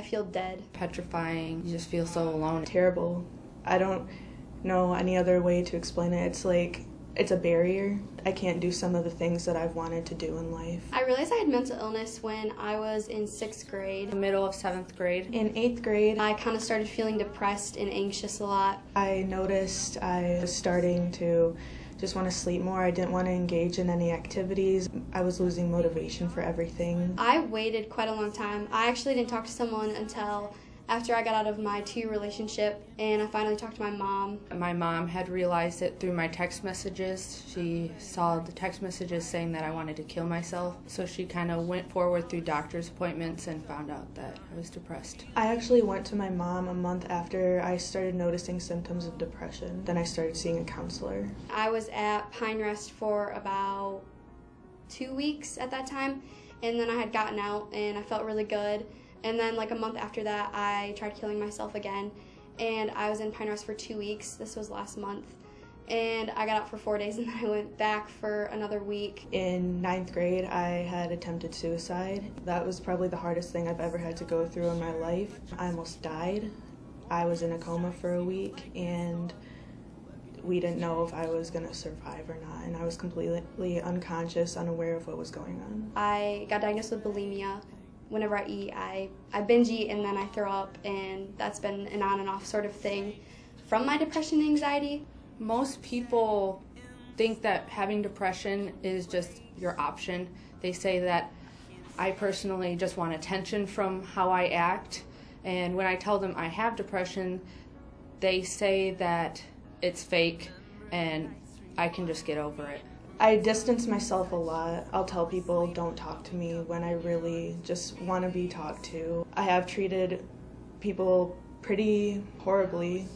feel dead. Petrifying. You just feel so alone. Terrible. I don't know any other way to explain it. It's like, it's a barrier. I can't do some of the things that I've wanted to do in life. I realized I had mental illness when I was in 6th grade. The middle of 7th grade. In 8th grade, I kind of started feeling depressed and anxious a lot. I noticed I was starting to just want to sleep more. I didn't want to engage in any activities. I was losing motivation for everything. I waited quite a long time. I actually didn't talk to someone until after I got out of my 2-year relationship, and I finally talked to my mom. My mom had realized it through my text messages. She saw the text messages saying that I wanted to kill myself, so she kind of went forward through doctor's appointments and found out that I was depressed. I actually went to my mom a month after I started noticing symptoms of depression. Then I started seeing a counselor. I was at Pine Rest for about 2 weeks at that time, and then I had gotten out and I felt really good. And then like a month after that, I tried killing myself again, and I was in Pine Rest for 2 weeks. This was last month. And I got out for 4 days, and then I went back for another week. In 9th grade, I had attempted suicide. That was probably the hardest thing I've ever had to go through in my life. I almost died. I was in a coma for a week, and we didn't know if I was going to survive or not, and I was completely unconscious, unaware of what was going on. I got diagnosed with bulimia. Whenever I eat, I binge eat and then I throw up, and that's been an on and off sort of thing from my depression and anxiety. Most people think that having depression is just your option. They say that I personally just want attention from how I act, and when I tell them I have depression, they say that it's fake and I can just get over it. I distance myself a lot. I'll tell people don't talk to me when I really just want to be talked to. I have treated people pretty horribly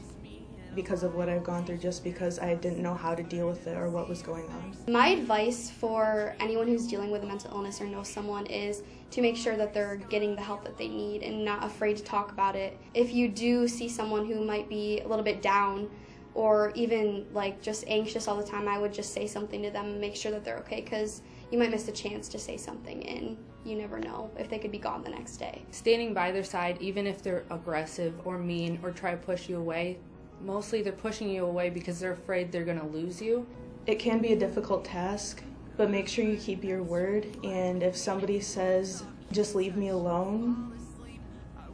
because of what I've gone through, just because I didn't know how to deal with it or what was going on. My advice for anyone who's dealing with a mental illness or knows someone is to make sure that they're getting the help that they need and not afraid to talk about it. If you do see someone who might be a little bit down or even like just anxious all the time, I would just say something to them and make sure that they're okay, because you might miss a chance to say something and you never know if they could be gone the next day. Standing by their side, even if they're aggressive or mean or try to push you away, mostly they're pushing you away because they're afraid they're going to lose you. It can be a difficult task, but make sure you keep your word, and if somebody says, just leave me alone,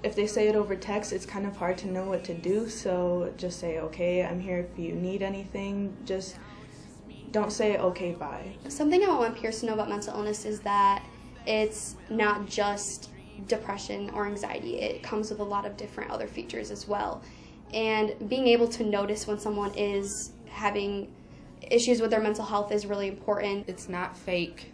if they say it over text, it's kind of hard to know what to do, so just say, okay, I'm here if you need anything. Just don't say, okay, bye. Something I want my peers to know about mental illness is that it's not just depression or anxiety. It comes with a lot of different other features as well. And being able to notice when someone is having issues with their mental health is really important. It's not fake.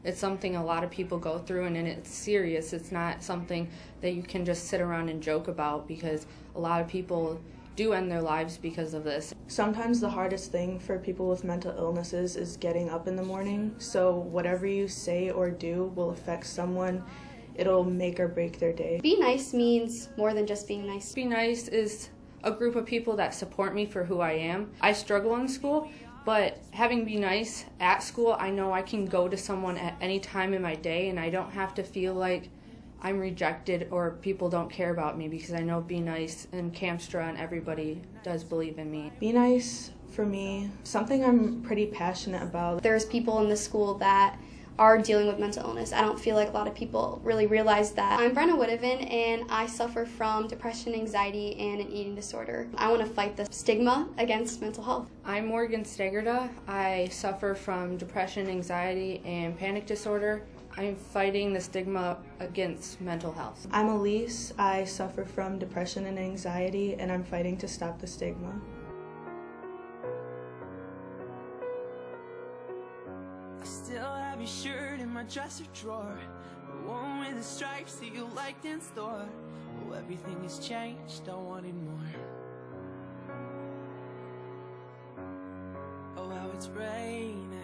It's something a lot of people go through, and it's serious. It's not something that you can just sit around and joke about, because a lot of people do end their lives because of this. Sometimes the hardest thing for people with mental illnesses is getting up in the morning, so whatever you say or do will affect someone. It'll make or break their day. Be nice means more than just being nice. Be Nice is a group of people that support me for who I am. I struggle in school, but having Be Nice at school, I know I can go to someone at any time in my day, and I don't have to feel like I'm rejected or people don't care about me, because I know Be Nice and Camstra and everybody does believe in me. Be Nice, for me, something I'm pretty passionate about. There's people in the school that are dealing with mental illness. I don't feel like a lot of people really realize that. I'm Brenna Woodhaven, and I suffer from depression, anxiety, and an eating disorder. I want to fight the stigma against mental health. I'm Morgan Stegerda. I suffer from depression, anxiety, and panic disorder. I'm fighting the stigma against mental health. I'm Elise. I suffer from depression and anxiety, and I'm fighting to stop the stigma. I still have your shirt in my dresser drawer, the one with the stripes that you liked in store. Oh, everything has changed, I wanted more. Oh, how it's raining.